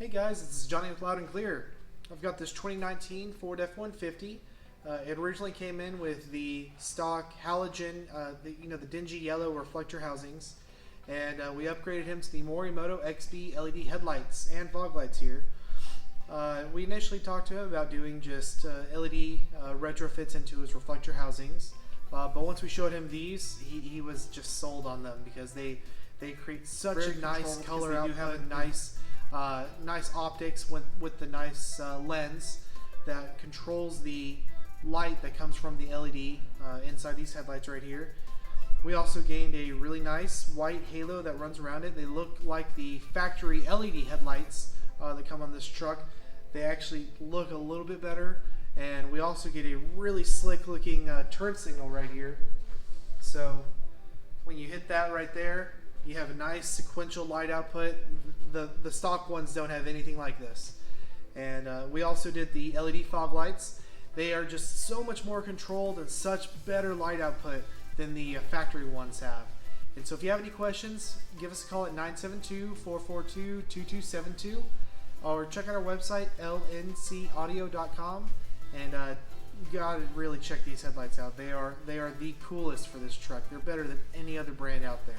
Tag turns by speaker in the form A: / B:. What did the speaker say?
A: Hey guys, this is Johnny with Loud and Clear. I've got this 2019 Ford F150. It originally came in with the stock halogen, the dingy yellow reflector housings, and we upgraded him to the Morimoto XB LED headlights and fog lights here. We initially talked to him about doing just LED retrofits into his reflector housings, but once we showed him these, he was just sold on them because they create such a nice color output. Have a nice optics with the nice lens that controls the light that comes from the LED inside these headlights right here. We also gained a really nice white halo that runs around it. They look like the factory LED headlights that come on this truck. They actually look a little bit better, and we also get a really slick looking turn signal right here. So when you hit that right there, you have a nice sequential light output. The stock ones don't have anything like this. And we also did the LED fog lights. They are just so much more controlled and such better light output than the factory ones have. And so if you have any questions, give us a call at 972-442-2272 or check out our website lncaudio.com, and you gotta really check these headlights out. They are the coolest for this truck. They're better than any other brand out there.